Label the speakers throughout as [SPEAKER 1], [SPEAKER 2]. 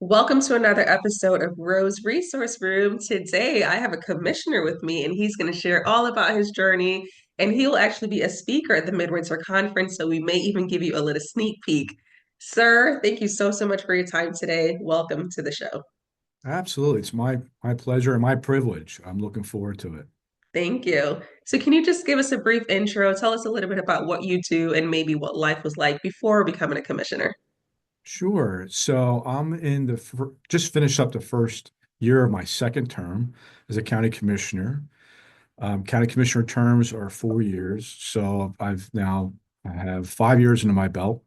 [SPEAKER 1] Welcome to another episode of Rose Resource Room. Today, I have a commissioner with me, and he's going to share all about his journey. And he will actually be a speaker at the Midwinter Conference, so we may even give you a little sneak peek. Sir, thank you so much for your time today. Welcome to the show.
[SPEAKER 2] Absolutely. It's my pleasure and my privilege. I'm looking forward to it.
[SPEAKER 1] Thank you. So, can you just give us a brief intro? Tell us a little bit about what you do and maybe what life was like before becoming a commissioner.
[SPEAKER 2] Sure. So I'm just finished up the first year of my second term as a county commissioner. County commissioner terms are 4 years. So I have 5 years under my belt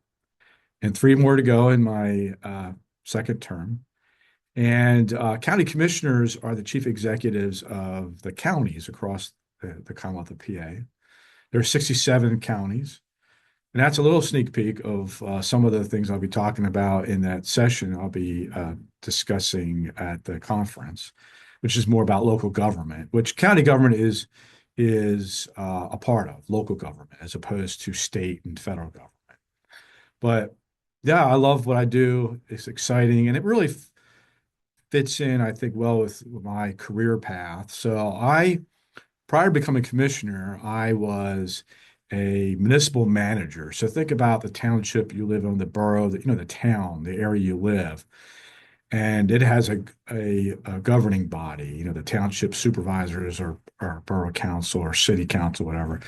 [SPEAKER 2] and three more to go in my second term. And county commissioners are the chief executives of the counties across the Commonwealth of PA. There are 67 counties. And that's a little sneak peek of some of the things I'll be talking about in that session I'll be discussing at the conference, which is more about local government, which county government is a part of local government as opposed to state and federal government. But yeah, I love what I do. It's exciting, and it really fits in, I think, well with my career path. Prior to becoming commissioner, I was a municipal manager. So think about the township you live in, the borough, the town, the area you live, and it has a governing body. The township supervisors or borough council or city council, whatever.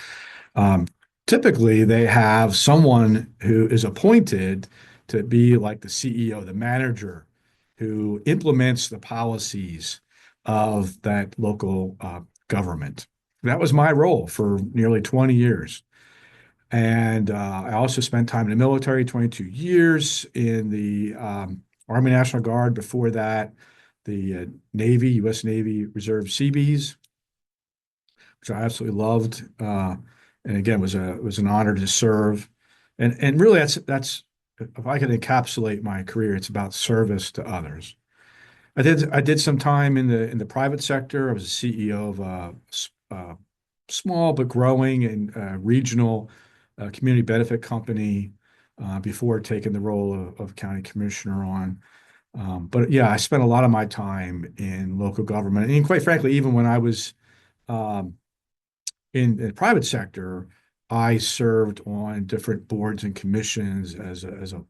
[SPEAKER 2] Um, Typically, they have someone who is appointed to be like the CEO, the manager, who implements the policies of that local government. That was my role for nearly 20 years. And I also spent time in the military, 22 years in the Army National Guard. Before that, the Navy, U.S. Navy Reserve Seabees, which I absolutely loved. And again, was an honor to serve. And really, that's if I could encapsulate my career, it's about service to others. I did some time in the private sector. I was a CEO of a small but growing and regional community benefit company before taking the role of county commissioner on. But yeah, I spent a lot of my time in local government, and quite frankly, even when I was um, in the private sector, I served on different boards and commissions as a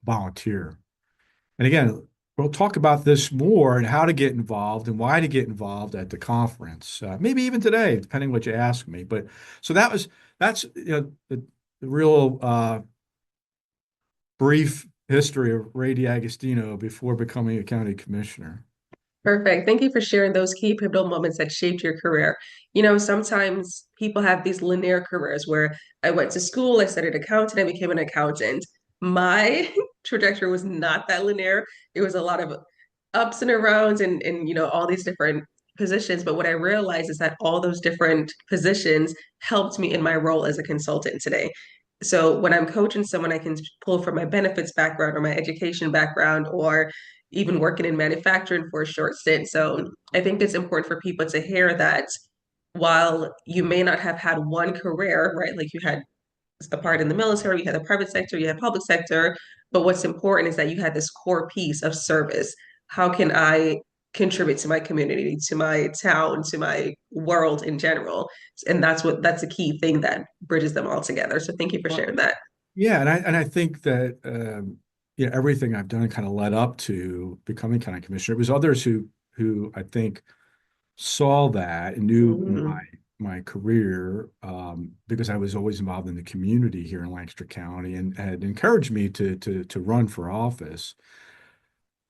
[SPEAKER 2] volunteer. And again, we'll talk about this more and how to get involved and why to get involved at the conference. Maybe even today, depending what you ask me. But so that's the real brief history of Ray DiAgostino before becoming a county commissioner.
[SPEAKER 1] Perfect. Thank you for sharing those key pivotal moments that shaped your career. Sometimes people have these linear careers where I went to school, I studied accounting, I became an accountant. My trajectory was not that linear. It was a lot of ups and arounds and all these different positions. But what I realized is that all those different positions helped me in my role as a consultant today. So when I'm coaching someone, I can pull from my benefits background or my education background or even working in manufacturing for a short stint. So I think it's important for people to hear that while you may not have had one career, right? Like you had a part in the military, you had the private sector, you had public sector, but what's important is that you had this core piece of service. How can I contribute to my community, to my town, to my world in general? And that's a key thing that bridges them all together. So thank you for
[SPEAKER 2] Well,
[SPEAKER 1] sharing that.
[SPEAKER 2] yeah, and I think that everything I've done kind of led up to becoming county commissioner. It was others who I think saw that and knew
[SPEAKER 1] Mm,
[SPEAKER 2] my career because I was always involved in the community here in Lancaster County and had encouraged me to run for office.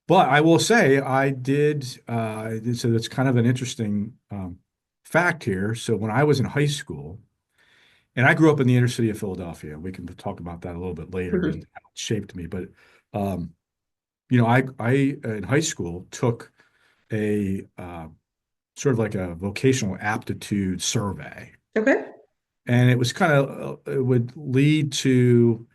[SPEAKER 2] But I will say I did. So that's kind of an interesting fact here. So when I was in high school, and I grew up in the inner city of Philadelphia, we can talk about that a little bit later
[SPEAKER 1] mhm.
[SPEAKER 2] and how it shaped me. But um, I in high school took a sort of like a vocational aptitude survey.
[SPEAKER 1] Okay.
[SPEAKER 2] And it was kind of, it would lead to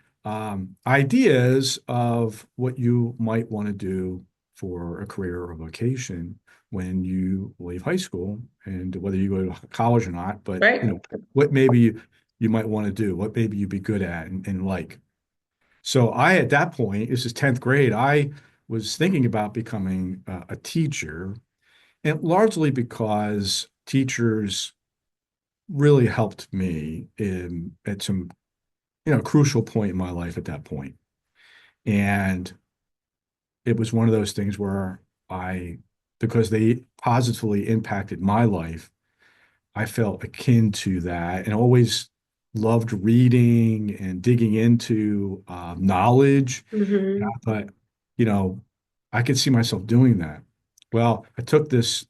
[SPEAKER 2] ideas of what you might want to do for a career or a vocation when you leave high school and whether you go to college or not, but
[SPEAKER 1] Right.
[SPEAKER 2] what maybe you might want to do, what maybe you'd be good at and like. So I, at that point, this is 10th grade, I was thinking about becoming a teacher, and largely because teachers really helped me at some, crucial point in my life at that point. And it was one of those things where I, because they positively impacted my life, I felt akin to that and always loved reading and digging into knowledge. And
[SPEAKER 1] Hmm.
[SPEAKER 2] I thought, you know, I could see myself doing that. Well, I took this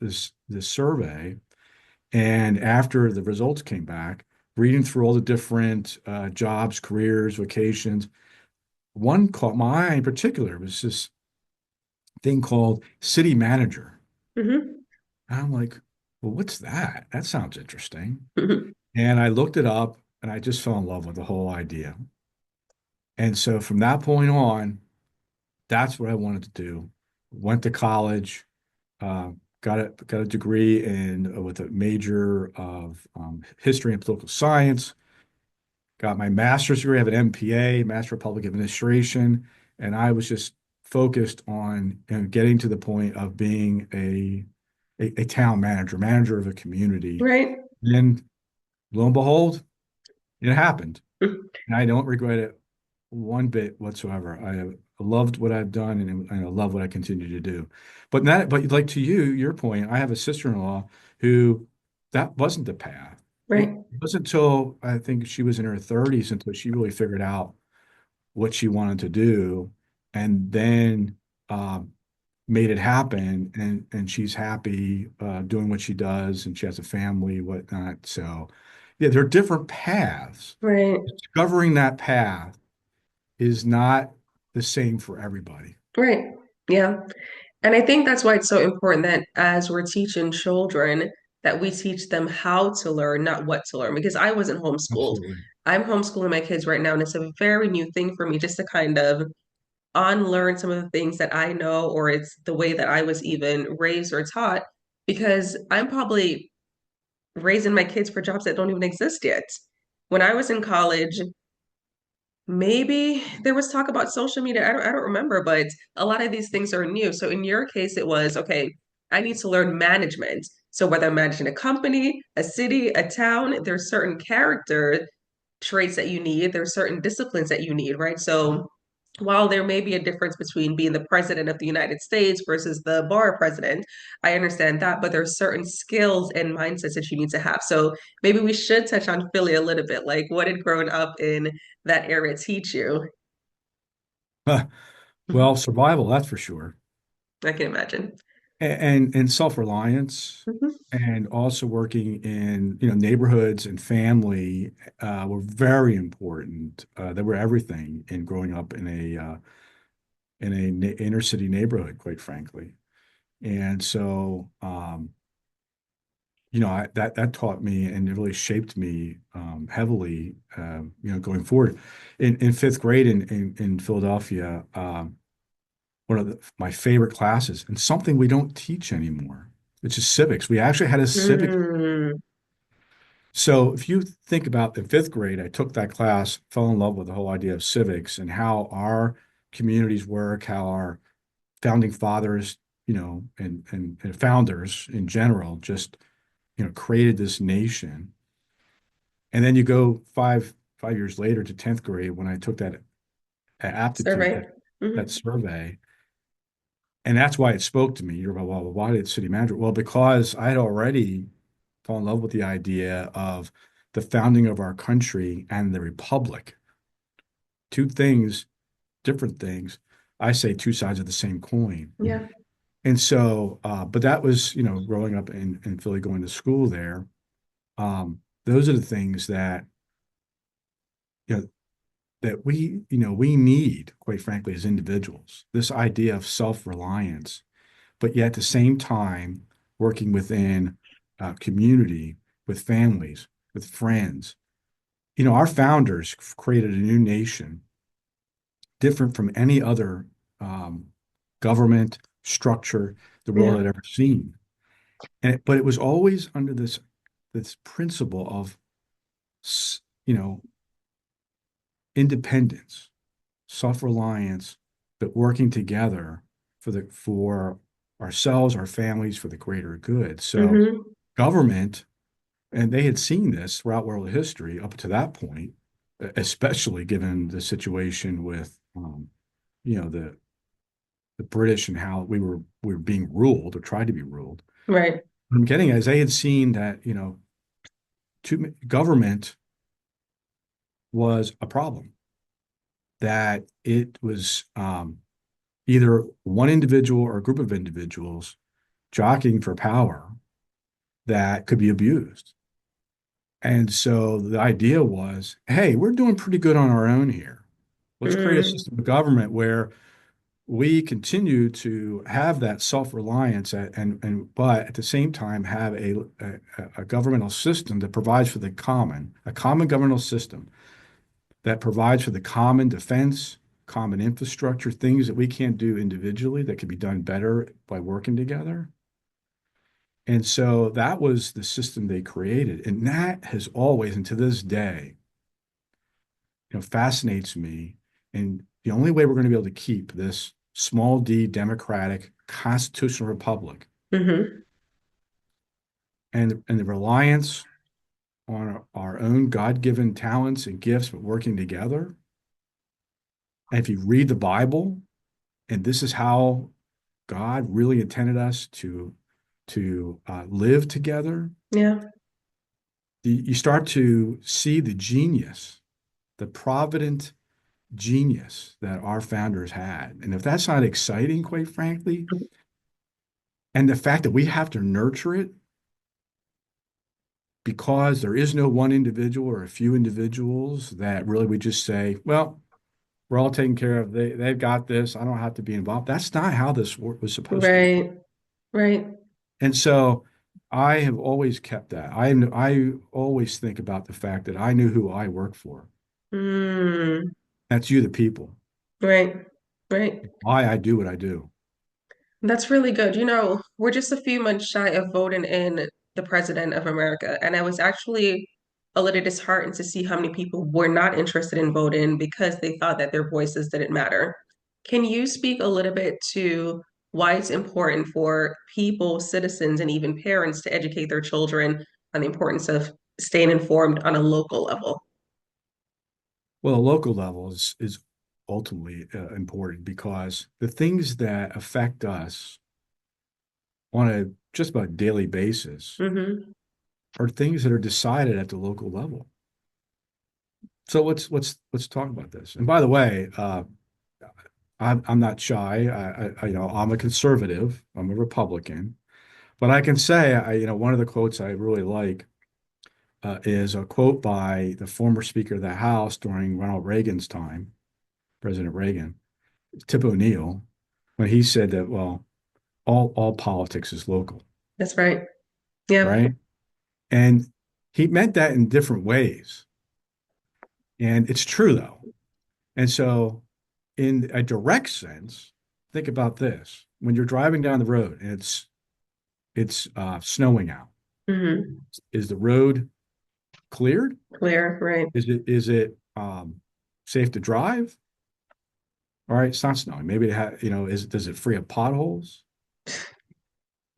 [SPEAKER 2] survey, and after the results came back, reading through all the different jobs, careers, vocations, one caught my eye in particular was this thing called city manager.
[SPEAKER 1] Hmm.
[SPEAKER 2] And I'm like, well, what's that? That sounds interesting.
[SPEAKER 1] Hmm.
[SPEAKER 2] And I looked it up and I just fell in love with the whole idea. And so from that point on, that's what I wanted to do. Went to college, uh, got a degree in with a major of history and political science. Got my master's degree. I have an MPA, Master of Public Administration, and I was just focused on, getting to the point of being a town manager, manager of a community.
[SPEAKER 1] Right.
[SPEAKER 2] And lo and behold, it happened. And I don't regret it one bit whatsoever. I have loved what I've done, and I love what I continue to do. But like to your point, I have a sister-in-law who that wasn't the path. It
[SPEAKER 1] Right.
[SPEAKER 2] wasn't until I think she was in her 30s until she really figured out what she wanted to do, and then um, made it happen. And she's happy doing what she does, and she has a family, whatnot. So, yeah, there are different paths.
[SPEAKER 1] Right.
[SPEAKER 2] Discovering that path is not the same for everybody.
[SPEAKER 1] Right. Yeah. And I think that's why it's so important that as we're teaching children, that we teach them how to learn, not what to learn. Because I wasn't homeschooled.
[SPEAKER 2] Absolutely.
[SPEAKER 1] I'm homeschooling my kids right now, and it's a very new thing for me just to kind of unlearn some of the things that I know, or it's the way that I was even raised or taught, because I'm probably raising my kids for jobs that don't even exist yet. When I was in college, maybe there was talk about social media. I don't remember, but a lot of these things are new. So in your case, it was okay, I need to learn management. So whether I'm managing a company, a city, a town, there's certain character traits that you need, there's certain disciplines that you need, right? So while there may be a difference between being the president of the United States versus the bar president, I understand that, but there's certain skills and mindsets that you need to have. So maybe we should touch on Philly a little bit. Like, what did growing up in that area teach you?
[SPEAKER 2] Well, survival, that's for sure.
[SPEAKER 1] I can imagine.
[SPEAKER 2] And self-reliance,
[SPEAKER 1] Hmm.
[SPEAKER 2] and also working in, neighborhoods and family were very important. They were everything in growing up in a inner city neighborhood, quite frankly. And so, that taught me and it really shaped me heavily, going forward. In fifth grade in Philadelphia, one of my favorite classes, and something we don't teach anymore, which is civics. We actually had a civics.
[SPEAKER 1] Mm,
[SPEAKER 2] So if you think about the fifth grade, I took that class, fell in love with the whole idea of civics and how our communities work, how our founding fathers, and founders in general just, created this nation. And then you go five years later to 10th grade when I took that aptitude,
[SPEAKER 1] survey.
[SPEAKER 2] that
[SPEAKER 1] Hmm.
[SPEAKER 2] survey. And that's why it spoke to me. You're about, well, why did city manager? Well, because I had already fallen in love with the idea of the founding of our country and the republic. Two things, different things. I say two sides of the same coin.
[SPEAKER 1] Yeah.
[SPEAKER 2] And so, but that was, growing up in Philly, going to school there. Those are the things that, you know, that we need, quite frankly, as individuals. This idea of self-reliance, but yet at the same time, working within community, with families, with friends. Our founders created a new nation different from any other um, government structure the world
[SPEAKER 1] Yeah.
[SPEAKER 2] had ever seen. But it was always under this principle of, you know, independence, self-reliance, but working together. for ourselves, our families, for the greater good. So
[SPEAKER 1] Hmm.
[SPEAKER 2] government, and they had seen this throughout world history up to that point, especially given the situation with the British and how we were being ruled or tried to be ruled.
[SPEAKER 1] Right.
[SPEAKER 2] What I'm getting at is they had seen that, government was a problem, that it was either one individual or a group of individuals jockeying for power that could be abused. And so the idea was, hey, we're doing pretty good on our own here. Let's create a
[SPEAKER 1] Mm.
[SPEAKER 2] system of government where we continue to have that self-reliance and but at the same time have a governmental system that provides for a common governmental system that provides for the common defense, common infrastructure, things that we can't do individually that can be done better by working together. And so that was the system they created. And that has always, and to this day, fascinates me. And the only way we're going to be able to keep this small d democratic constitutional republic
[SPEAKER 1] Hmm.
[SPEAKER 2] and the reliance on our own God-given talents and gifts, but working together. And if you read the Bible, and this is how God really intended us to live together,
[SPEAKER 1] Yeah.
[SPEAKER 2] you start to see the genius, the provident genius that our founders had. And if that's not exciting, quite frankly, and the fact that we have to nurture it because there is no one individual or a few individuals that really we just say, well, we're all taken care of. They've got this. I don't have to be involved. That's not how this was supposed to work.
[SPEAKER 1] Right. Right.
[SPEAKER 2] And so I have always kept that. I always think about the fact that I knew who I work for.
[SPEAKER 1] Mm.
[SPEAKER 2] That's you, the people.
[SPEAKER 1] Right. Right.
[SPEAKER 2] Why I do what I do.
[SPEAKER 1] That's really good. We're just a few months shy of voting in the president of America. And I was actually a little disheartened to see how many people were not interested in voting because they thought that their voices didn't matter. Can you speak a little bit to why it's important for people, citizens, and even parents to educate their children on the importance of staying informed on a local level?
[SPEAKER 2] Well, a local level is ultimately important because the things that affect us on a just about daily basis
[SPEAKER 1] Hmm.
[SPEAKER 2] are things that are decided at the local level. So let's talk about this. And by the way, I'm not shy. I'm a conservative. I'm a Republican, but I can say one of the quotes I really like is a quote by the former Speaker of the House during Ronald Reagan's time, President Reagan, Tip O'Neill, when he said that, well, all politics is local,
[SPEAKER 1] That's right. Yeah.
[SPEAKER 2] right? And he meant that in different ways. And it's true though. And so in a direct sense, think about this. When you're driving down the road and it's snowing out,
[SPEAKER 1] Hmm.
[SPEAKER 2] is the road cleared?
[SPEAKER 1] Clear. Right.
[SPEAKER 2] Is it safe to drive? All right, it's not snowing. Maybe does it free up potholes?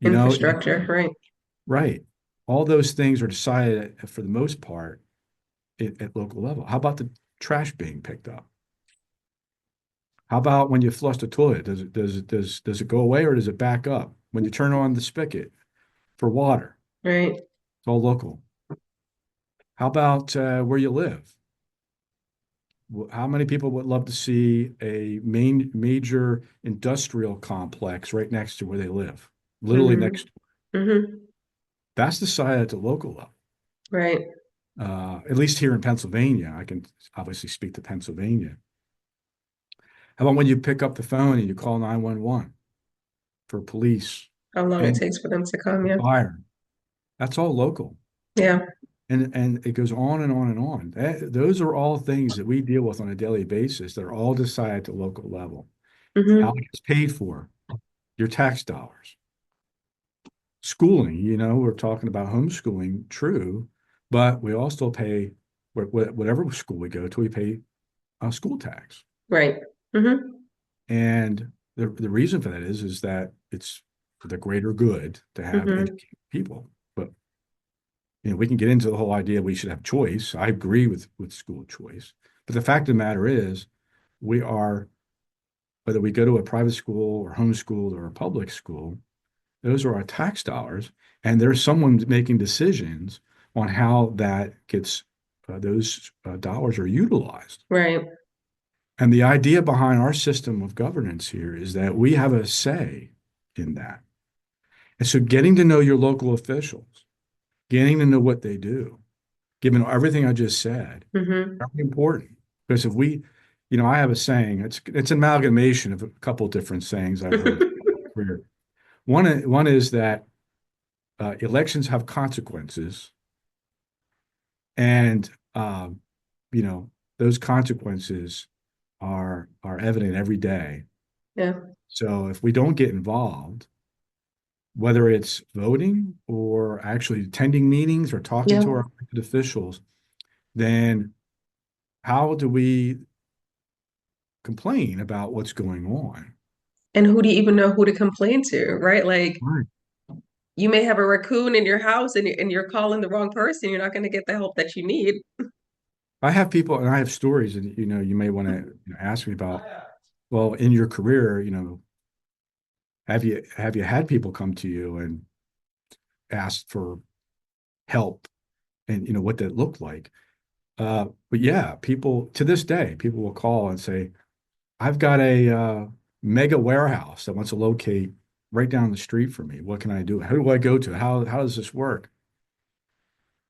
[SPEAKER 2] You know,
[SPEAKER 1] Infrastructure. Right.
[SPEAKER 2] right. All those things are decided for the most part at local level. How about the trash being picked up? How about when you flush the toilet? Does it go away or does it back up? When you turn on the spigot for water,
[SPEAKER 1] Right.
[SPEAKER 2] it's all local. How about where you live? How many people would love to see a major industrial complex right next to where they live? Literally
[SPEAKER 1] Hmm.
[SPEAKER 2] next.
[SPEAKER 1] Hmm.
[SPEAKER 2] That's decided at the local level.
[SPEAKER 1] Right.
[SPEAKER 2] At least here in Pennsylvania, I can obviously speak to Pennsylvania. How about when you pick up the phone and you call 911 for police
[SPEAKER 1] How long it
[SPEAKER 2] and
[SPEAKER 1] takes for them to come. Yeah.
[SPEAKER 2] fire? That's all local.
[SPEAKER 1] Yeah.
[SPEAKER 2] And it goes on and on and on. Those are all things that we deal with on a daily basis that are all decided at the local level. How it
[SPEAKER 1] Hmm.
[SPEAKER 2] gets paid for, your tax dollars. Schooling, we're talking about homeschooling, true, but we also pay whatever school we go to, we pay a school tax.
[SPEAKER 1] Right. Hmm.
[SPEAKER 2] And the reason for that is that it's for the greater good to have
[SPEAKER 1] Hmm.
[SPEAKER 2] educated people. But we can get into the whole idea we should have choice. I agree with school choice, but the fact of the matter is, we are whether we go to a private school or homeschooled or a public school, those are our tax dollars, and there's someone making decisions on how that gets those dollars are utilized.
[SPEAKER 1] Right.
[SPEAKER 2] And the idea behind our system of governance here is that we have a say in that. And so getting to know your local officials, getting to know what they do, given everything I just said,
[SPEAKER 1] Hmm.
[SPEAKER 2] very important. Because if we, I have a saying, it's an amalgamation of a couple of different sayings I've heard throughout my career. One is that elections have consequences, and you know, those consequences are evident every day.
[SPEAKER 1] Yeah.
[SPEAKER 2] So if we don't get involved, whether it's voting or actually attending meetings or talking to
[SPEAKER 1] Yeah.
[SPEAKER 2] our elected officials, then how do we complain about what's going on?
[SPEAKER 1] And who do you even know who to complain to, right? Like
[SPEAKER 2] Right.
[SPEAKER 1] you may have a raccoon in your house and you're calling the wrong person. You're not going to get the help that you need.
[SPEAKER 2] I have people and I have stories that you may want to ask me about. Well, in your career, have you had people come to you and ask for help and what that looked like? But yeah, people to this day, people will call and say, I've got a mega warehouse that wants to locate right down the street from me. What can I do? Who do I go to? How does this work?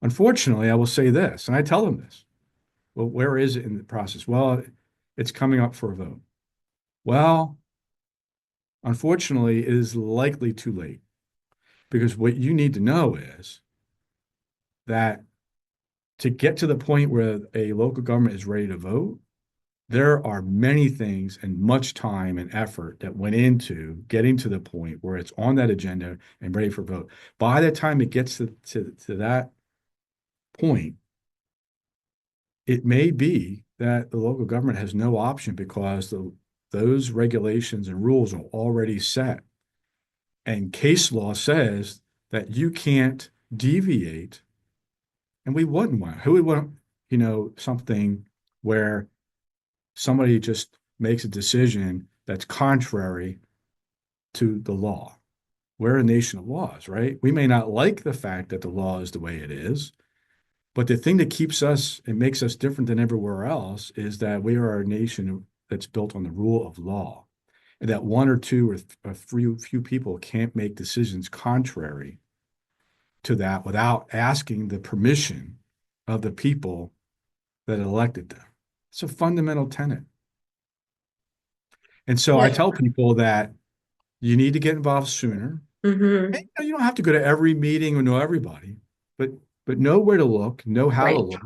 [SPEAKER 2] Unfortunately, I will say this, and I tell them this. Well, where is it in the process? Well, it's coming up for a vote. Well, unfortunately, it is likely too late because what you need to know is that to get to the point where a local government is ready to vote, there are many things and much time and effort that went into getting to the point where it's on that agenda and ready for vote. By the time it gets to that point, it may be that the local government has no option because those regulations and rules are already set. And case law says that you can't deviate. And we wouldn't want, who would want, something where somebody just makes a decision that's contrary to the law. We're a nation of laws, right? We may not like the fact that the law is the way it is, but the thing that keeps us and makes us different than everywhere else is that we are a nation that's built on the rule of law, and that one or two or a few people can't make decisions contrary to that without asking the permission of the people that elected them. It's a fundamental tenet. And so I
[SPEAKER 1] Yeah.
[SPEAKER 2] tell people that you need to get involved sooner. And,
[SPEAKER 1] Hmm.
[SPEAKER 2] you don't have to go to every meeting or know everybody, but know where to look, know how to
[SPEAKER 1] Right.
[SPEAKER 2] look,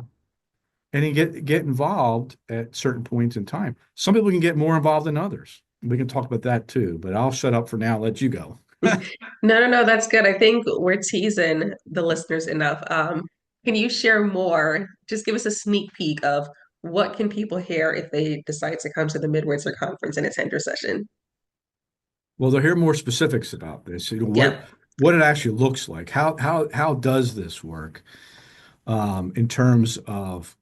[SPEAKER 2] and then get involved at certain points in time. Some people can get more involved than others. We can talk about that too, but I'll shut up for now, let you go.
[SPEAKER 1] No, no, no, that's good. I think we're teasing the listeners enough. Can you share more? Just give us a sneak peek of what can people hear if they decide to come to the Midwinter Conference and attend your session?
[SPEAKER 2] Well, they'll hear more specifics about this.
[SPEAKER 1] Yeah.
[SPEAKER 2] What it actually looks like. How does this work in terms of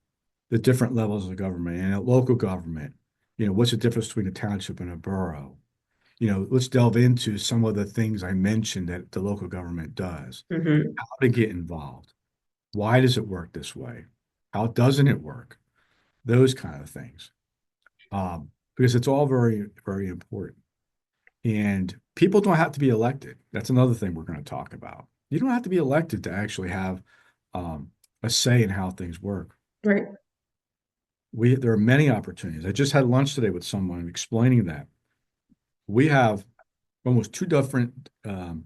[SPEAKER 2] the different levels of government and a local government? What's the difference between a township and a borough? Let's delve into some of the things I mentioned that the local government does.
[SPEAKER 1] Hmm.
[SPEAKER 2] How to get involved. Why does it work this way? How doesn't it work? Those kind of things. Because it's all very, very important. And people don't have to be elected. That's another thing we're going to talk about. You don't have to be elected to actually have a say in how things work.
[SPEAKER 1] Right.
[SPEAKER 2] There are many opportunities. I just had lunch today with someone explaining that we have almost two dozen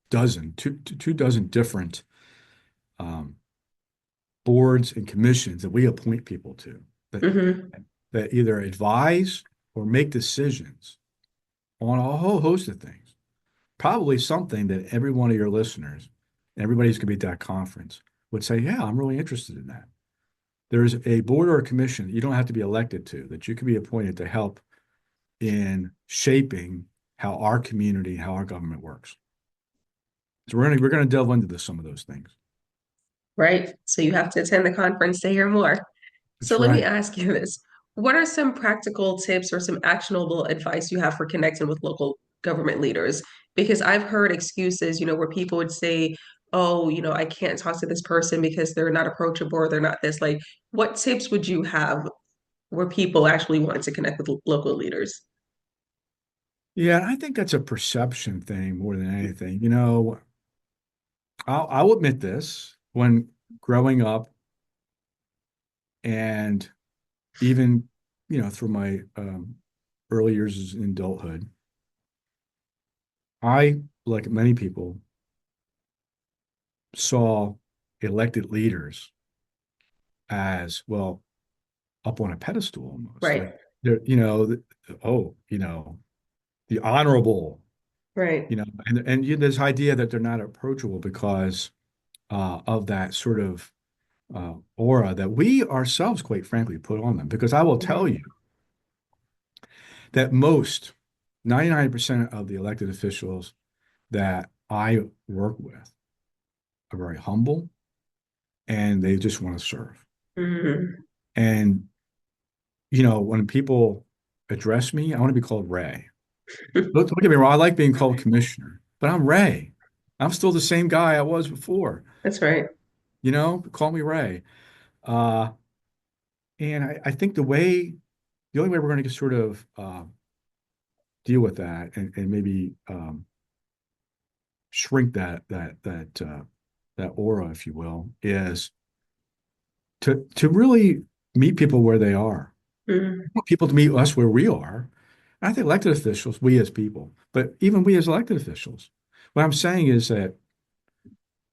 [SPEAKER 2] different um, boards and commissions that we appoint people to that
[SPEAKER 1] Hmm.
[SPEAKER 2] that either advise or make decisions on a whole host of things. Probably something that every one of your listeners, everybody's going to be at that conference, would say, "Yeah, I'm really interested in that." There's a board or a commission that you don't have to be elected to, that you can be appointed to help in shaping how our community, how our government works. So we're gonna delve into some of those things.
[SPEAKER 1] Right? So you have to attend the conference to hear more. So
[SPEAKER 2] That's
[SPEAKER 1] let me
[SPEAKER 2] right.
[SPEAKER 1] ask you this. What are some practical tips or some actionable advice you have for connecting with local government leaders? Because I've heard excuses, where people would say, oh, I can't talk to this person because they're not approachable or they're not this. Like, what tips would you have where people actually want to connect with local leaders?
[SPEAKER 2] Yeah, I think that's a perception thing more than anything. I'll admit this. When growing up and even, through my early years in adulthood, I, like many people, saw elected leaders as, well, up on a pedestal almost.
[SPEAKER 1] Right,
[SPEAKER 2] Like they're, oh, the honorable,
[SPEAKER 1] right.
[SPEAKER 2] and this idea that they're not approachable because of that sort of aura that we ourselves, quite frankly, put on them. Because I will tell
[SPEAKER 1] Mhm.
[SPEAKER 2] you that most 99% of the elected officials that I work with are very humble and they just want to serve.
[SPEAKER 1] Mhm.
[SPEAKER 2] And, when people address me, I want to be called Ray. Don't get me wrong, I like being called commissioner, but I'm Ray. I'm still the same guy I was before.
[SPEAKER 1] That's right.
[SPEAKER 2] Call me Ray. Uh, and I think the only way we're going to sort of deal with that and maybe shrink that aura, if you will, is to really meet people where they are.
[SPEAKER 1] Mhm.
[SPEAKER 2] I want people to meet us where we are. And I think elected officials, we as people, but even we as elected officials, what I'm saying is that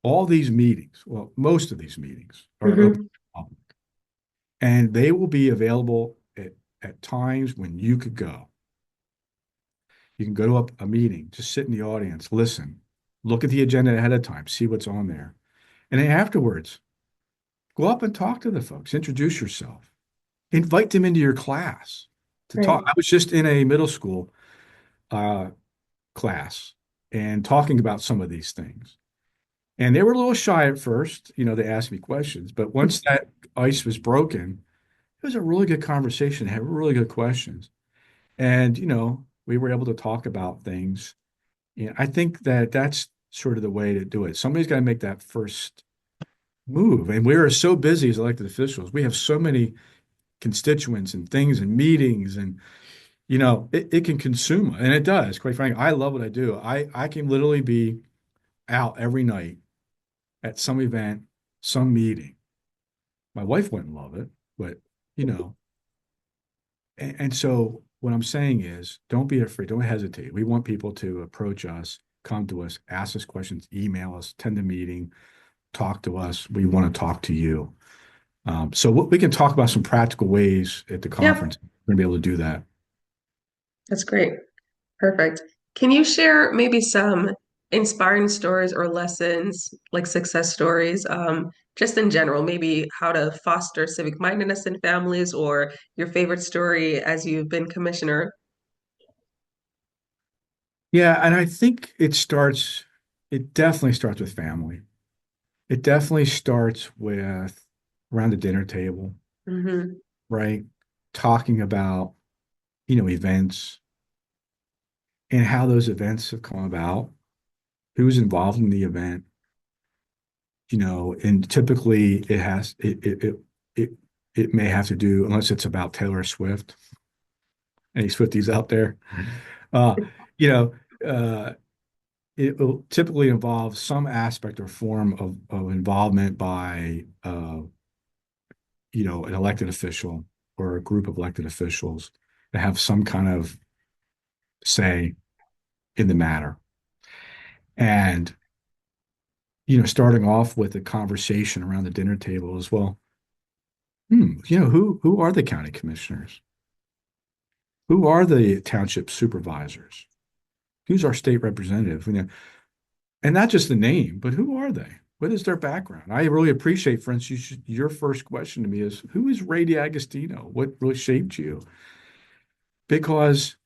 [SPEAKER 2] all these meetings, well, most of these meetings are open to
[SPEAKER 1] Mhm.
[SPEAKER 2] the public, and they will be available at times when you could go. You can go to a meeting, just sit in the audience, listen, look at the agenda ahead of time, see what's on there. And then afterwards, go up and talk to the folks, introduce yourself, invite them into your class to talk.
[SPEAKER 1] Right.
[SPEAKER 2] I was just in a middle school uh, class and talking about some of these things. And they were a little shy at first, they asked me questions, but once that ice was broken, it was a really good conversation, had really good questions. And, we were able to talk about things. And I think that that's sort of the way to do it. Somebody's got to make that first move. And we are so busy as elected officials. We have so many constituents and things and meetings and it can consume and it does, quite frankly. I love what I do. I can literally be out every night at some event, some meeting. My wife wouldn't love it, but you know, and so what I'm saying is don't be afraid, don't hesitate. We want people to approach us, come to us, ask us questions, email us, attend a meeting, talk to us. We want to talk to you. So we can talk about some practical ways at the
[SPEAKER 1] Yep,
[SPEAKER 2] conference. We're gonna be able to do that.
[SPEAKER 1] that's great. Perfect. Can you share maybe some inspiring stories or lessons, like success stories, just in general, maybe how to foster civic mindedness in families or your favorite story as you've been commissioner?
[SPEAKER 2] Yeah, and I think it definitely starts with family. It definitely starts with around the dinner table,
[SPEAKER 1] Hmm.
[SPEAKER 2] right? Talking about, events and how those events have come about, who's involved in the event, and typically it it may have to do, unless it's about Taylor Swift, any Swifties out there, uh, you know, uh, it will typically involve some aspect or form of involvement by an elected official or a group of elected officials that have some kind of say in the matter. And, starting off with a conversation around the dinner table as well. Who are the county commissioners? Who are the township supervisors? Who's our state representative? And not just the name, but who are they? What is their background? I really appreciate, for instance, your first question to me is, who is Ray D'Agostino? What really shaped you? Because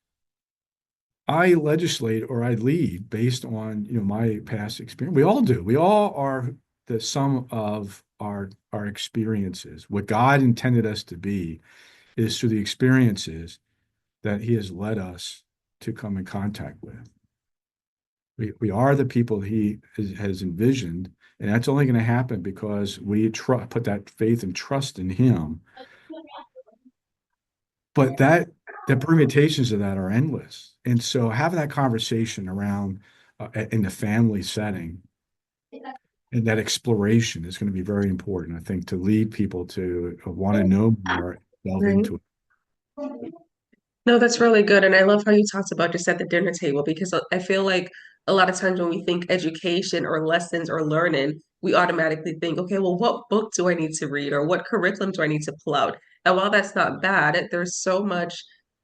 [SPEAKER 2] I legislate or I lead based on, my past experience. We all do. We all are the sum of our experiences. What God intended us to be is through the experiences that He has led us to come in contact with. We are the people has envisioned, and that's only going to happen because we put that faith and trust in Him. But the permutations of that are endless. And so having that conversation around in the family setting and that exploration is going to be very important, I think, to lead people to want to know more, delve
[SPEAKER 1] Right.
[SPEAKER 2] into it.
[SPEAKER 1] No, that's really good. And I love how you talked about just at the dinner table because I feel like a lot of times when we think education or lessons or learning, we automatically think, okay, well, what book do I need to read or what curriculum do I need to pull out? And while that's not bad, there's so much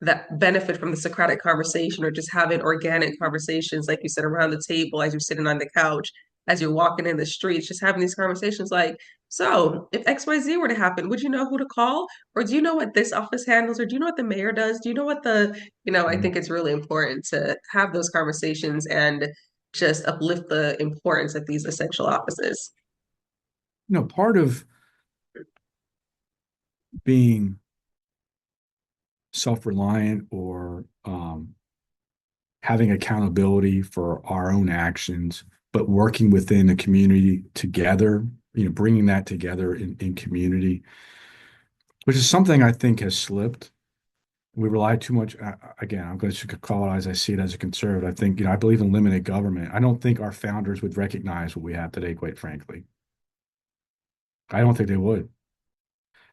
[SPEAKER 1] that benefit from the Socratic conversation or just having organic conversations, like you said, around the table as you're sitting on the couch, as you're walking in the streets, just having these conversations like, so if XYZ were to happen, would you know who to call? Or do you know what this office handles? Or do you know what the mayor does? Do you know what I
[SPEAKER 2] Mm.
[SPEAKER 1] think it's really important to have those conversations and just uplift the importance of these essential offices.
[SPEAKER 2] Part of being self-reliant or having accountability for our own actions, but working within a community together, bringing that together in community, which is something I think has slipped. We rely too much. Again, I'm going to call it as I see it as a conservative. I think, I believe in limited government. I don't think our founders would recognize what we have today, quite frankly. I don't think they would.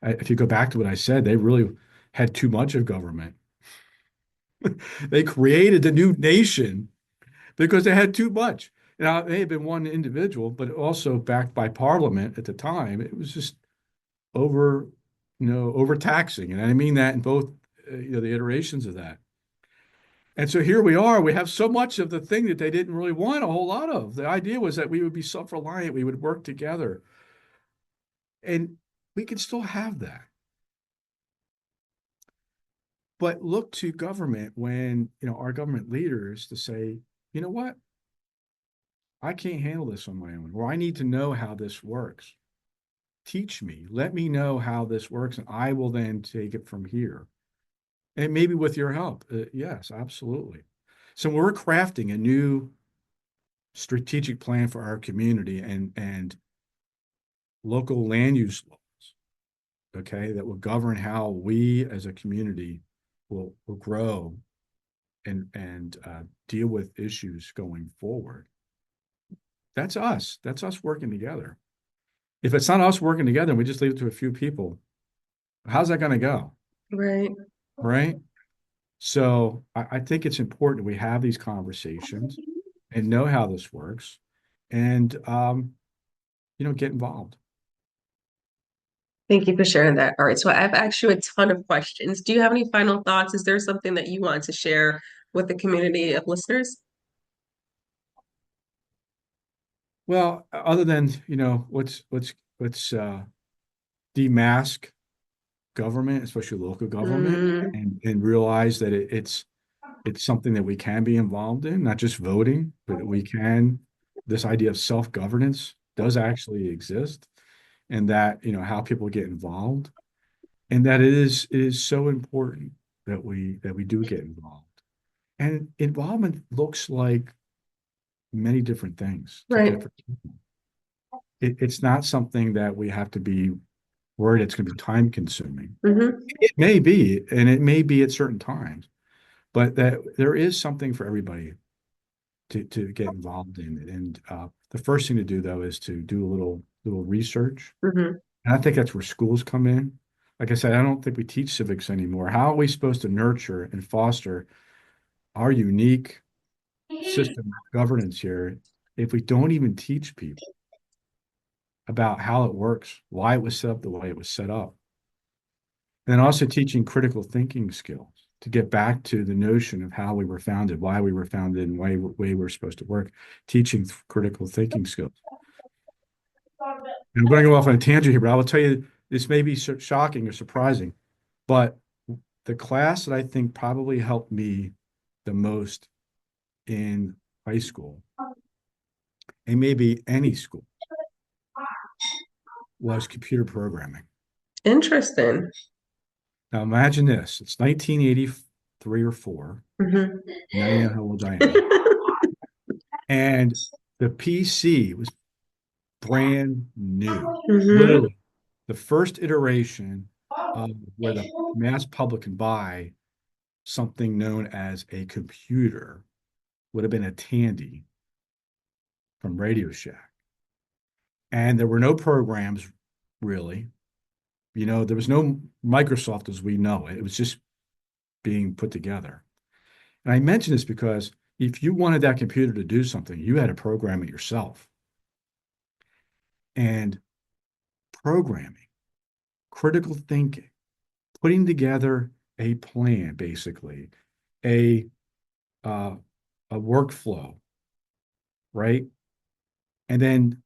[SPEAKER 2] If you go back to what I said, they really had too much of government. They created the new nation because they had too much. Now, it may have been one individual, but also backed by Parliament at the time. It was just over, overtaxing. And I mean that in both, the iterations of that. And so here we are. We have so much of the thing that they didn't really want a whole lot of. The idea was that we would be self-reliant, we would work together. And we can still have that. But look to government when, our government leaders to say, you know what? I can't handle this on my own, or I need to know how this works. Teach me, let me know how this works, and I will then take it from here. And maybe with your help. Yes, absolutely. So we're crafting a new strategic plan for our community and local land use laws, okay, that will govern how we as a community will grow and deal with issues going forward. That's us. That's us working together. If it's not us working together and we just leave it to a few people, how's that going to go?
[SPEAKER 1] Right.
[SPEAKER 2] Right. So I think it's important we have these conversations and know how this works and, get involved.
[SPEAKER 1] Thank you for sharing that. All right. So I've asked you a ton of questions. Do you have any final thoughts? Is there something that you want to share with the community of listeners?
[SPEAKER 2] Well, other than, let's demask government, especially local government,
[SPEAKER 1] Mm,
[SPEAKER 2] and realize that it's something that we can be involved in, not just voting, but we can. This idea of self-governance does actually exist, and that how people get involved, and that it is so important that we do get involved. And involvement looks like many different things to
[SPEAKER 1] right.
[SPEAKER 2] different people. It's not something that we have to be worried it's going to be time consuming.
[SPEAKER 1] Hmm.
[SPEAKER 2] It may be, and it may be at certain times, but that there is something for everybody to get involved in. And the first thing to do though is to do a little research.
[SPEAKER 1] Hmm.
[SPEAKER 2] And I think that's where schools come in. Like I said, I don't think we teach civics anymore. How are we supposed to nurture and foster our unique system of governance here if we don't even teach people about how it works, why it was set up the way it was set up? And also teaching critical thinking skills to get back to the notion of how we were founded, why we were founded, and way we're supposed to work, teaching critical thinking skills. And I'm going to go off on a tangent here, but I will tell you this may be shocking or surprising, but the class that I think probably helped me the most in high school, and maybe any school, was computer programming.
[SPEAKER 1] Interesting.
[SPEAKER 2] Now imagine this. It's 1983 or 4.
[SPEAKER 1] Hmm.
[SPEAKER 2] Now you know how old I am. And the PC was brand new.
[SPEAKER 1] Hmm.
[SPEAKER 2] Literally, the first iteration of where the mass public can buy something known as a computer would have been a Tandy from Radio Shack. And there were no programs really. There was no Microsoft as we know it. It was just being put together. And I mention this because if you wanted that computer to do something, you had to program it yourself. And programming, critical thinking, putting together a plan, basically, a uh, a workflow, right? And then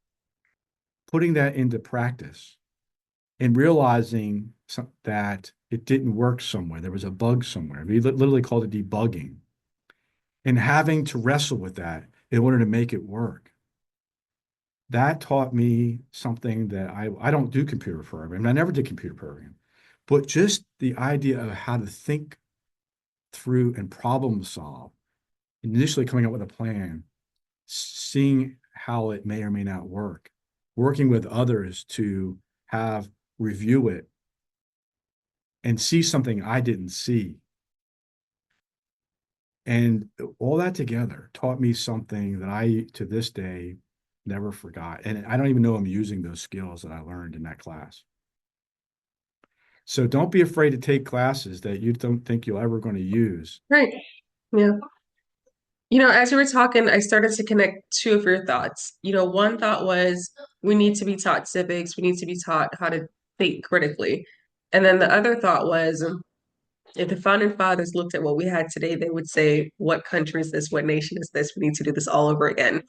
[SPEAKER 2] putting that into practice and realizing that it didn't work somewhere. There was a bug somewhere. We literally called it debugging, and having to wrestle with that in order to make it work. That taught me something that I don't do computer programming. I never did computer programming, but just the idea of how to think through and problem solve, initially coming up with a plan, seeing how it may or may not work, working with others to have review it and see something I didn't see. And all that together taught me something that I, to this day, never forgot. And I don't even know I'm using those skills that I learned in that class. So don't be afraid to take classes that you don't think you're ever going to use.
[SPEAKER 1] Right. Yeah. As you were talking, I started to connect two of your thoughts. One thought was we need to be taught civics, we need to be taught how to think critically. And then the other thought was if the founding fathers looked at what we had today, they would say, what country is this? What nation is this? We need to do this all over again.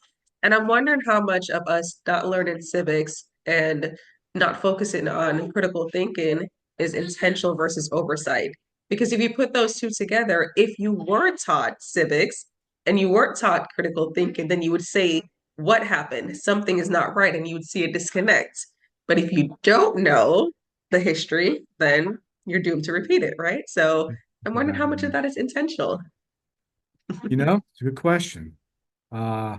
[SPEAKER 1] And I'm wondering how much of us not learning civics and not focusing on critical thinking is intentional versus oversight. Because if you put those two together, if you were taught civics and you weren't taught critical thinking, then you would say, what happened? Something is not right, and you would see a disconnect. But if you don't know the history, then you're doomed to repeat it, right? So I'm wondering how
[SPEAKER 2] Exactly.
[SPEAKER 1] much of that is intentional.
[SPEAKER 2] It's a good question. Uh,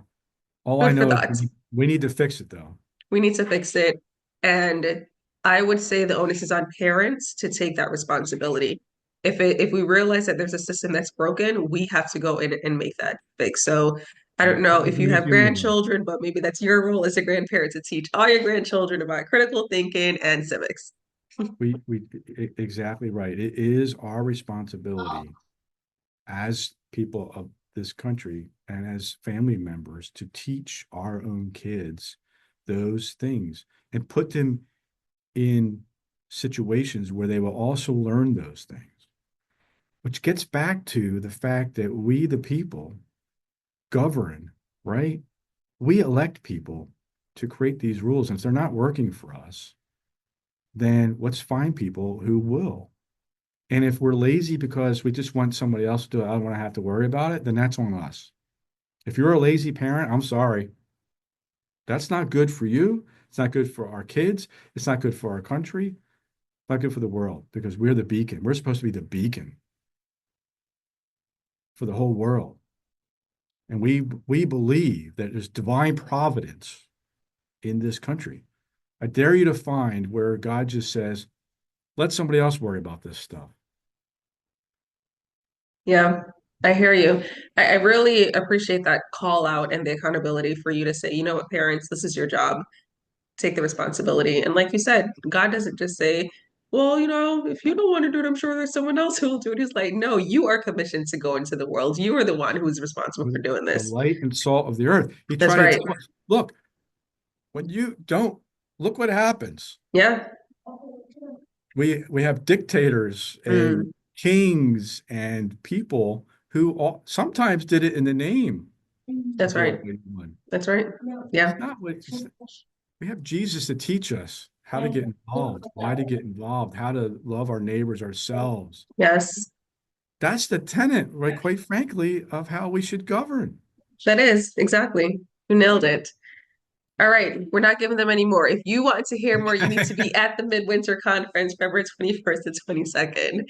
[SPEAKER 2] all I
[SPEAKER 1] Food for
[SPEAKER 2] know is
[SPEAKER 1] thought.
[SPEAKER 2] we need to fix it though.
[SPEAKER 1] We need to fix it. And I would say the onus is on parents to take that responsibility. If we realize that there's a system that's broken, we have to go in and make that fix. So I
[SPEAKER 2] I
[SPEAKER 1] don't know
[SPEAKER 2] couldn't
[SPEAKER 1] if you
[SPEAKER 2] agree with
[SPEAKER 1] have
[SPEAKER 2] you more.
[SPEAKER 1] grandchildren, but maybe that's your role as a grandparent to teach all your grandchildren about critical thinking and civics.
[SPEAKER 2] Exactly right. It is our responsibility as people of this country and as family members to teach our own kids those things and put them in situations where they will also learn those things, which gets back to the fact that we, the people, govern, right? We elect people to create these rules. And if they're not working for us, then let's find people who will. And if we're lazy because we just want somebody else to do it, I don't want to have to worry about it, then that's on us. If you're a lazy parent, I'm sorry. That's not good for you. It's not good for our kids. It's not good for our country. It's not good for the world because we're the beacon. We're supposed to be the beacon for the whole world. And we believe that there's divine providence in this country. I dare you to find where God just says, let somebody else worry about this stuff.
[SPEAKER 1] Yeah, I hear you. I really appreciate that call out and the accountability for you to say, you know what, parents, this is your job. Take the responsibility. And like you said, God doesn't just say, well, if you don't want to do it, I'm sure there's someone else who will do it. He's like, no, you are commissioned to go into the world. You are the one who's responsible for
[SPEAKER 2] With
[SPEAKER 1] doing
[SPEAKER 2] the
[SPEAKER 1] this.
[SPEAKER 2] light and salt of the earth. He
[SPEAKER 1] That's
[SPEAKER 2] tried to
[SPEAKER 1] right.
[SPEAKER 2] tell us, look, when you don't, look what happens.
[SPEAKER 1] Yeah.
[SPEAKER 2] We have dictators and
[SPEAKER 1] Mm,
[SPEAKER 2] kings and people who sometimes did it in the name of
[SPEAKER 1] that's
[SPEAKER 2] the
[SPEAKER 1] right.
[SPEAKER 2] Almighty One.
[SPEAKER 1] That's right.
[SPEAKER 2] It's
[SPEAKER 1] Yeah.
[SPEAKER 2] not what it's, we have Jesus to teach us how to get involved, why to get involved, how to love our neighbors ourselves.
[SPEAKER 1] Yes.
[SPEAKER 2] That's the tenet, right, quite frankly, of how we should govern.
[SPEAKER 1] That is exactly. You nailed it. All right, we're not giving them any more. If you want to hear more, you need to be at the Midwinter Conference, February 21st to 22nd.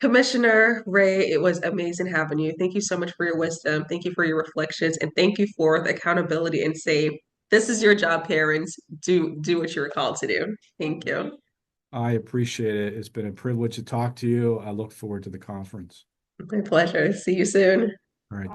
[SPEAKER 1] Commissioner Ray, it was amazing having you. Thank you so much for your wisdom. Thank you for your reflections, and thank you for the accountability and say, this is your job, parents. Do what you're called to do. Thank you.
[SPEAKER 2] I appreciate it. It's been a privilege to talk to you. I look forward to the conference.
[SPEAKER 1] My pleasure. See you soon.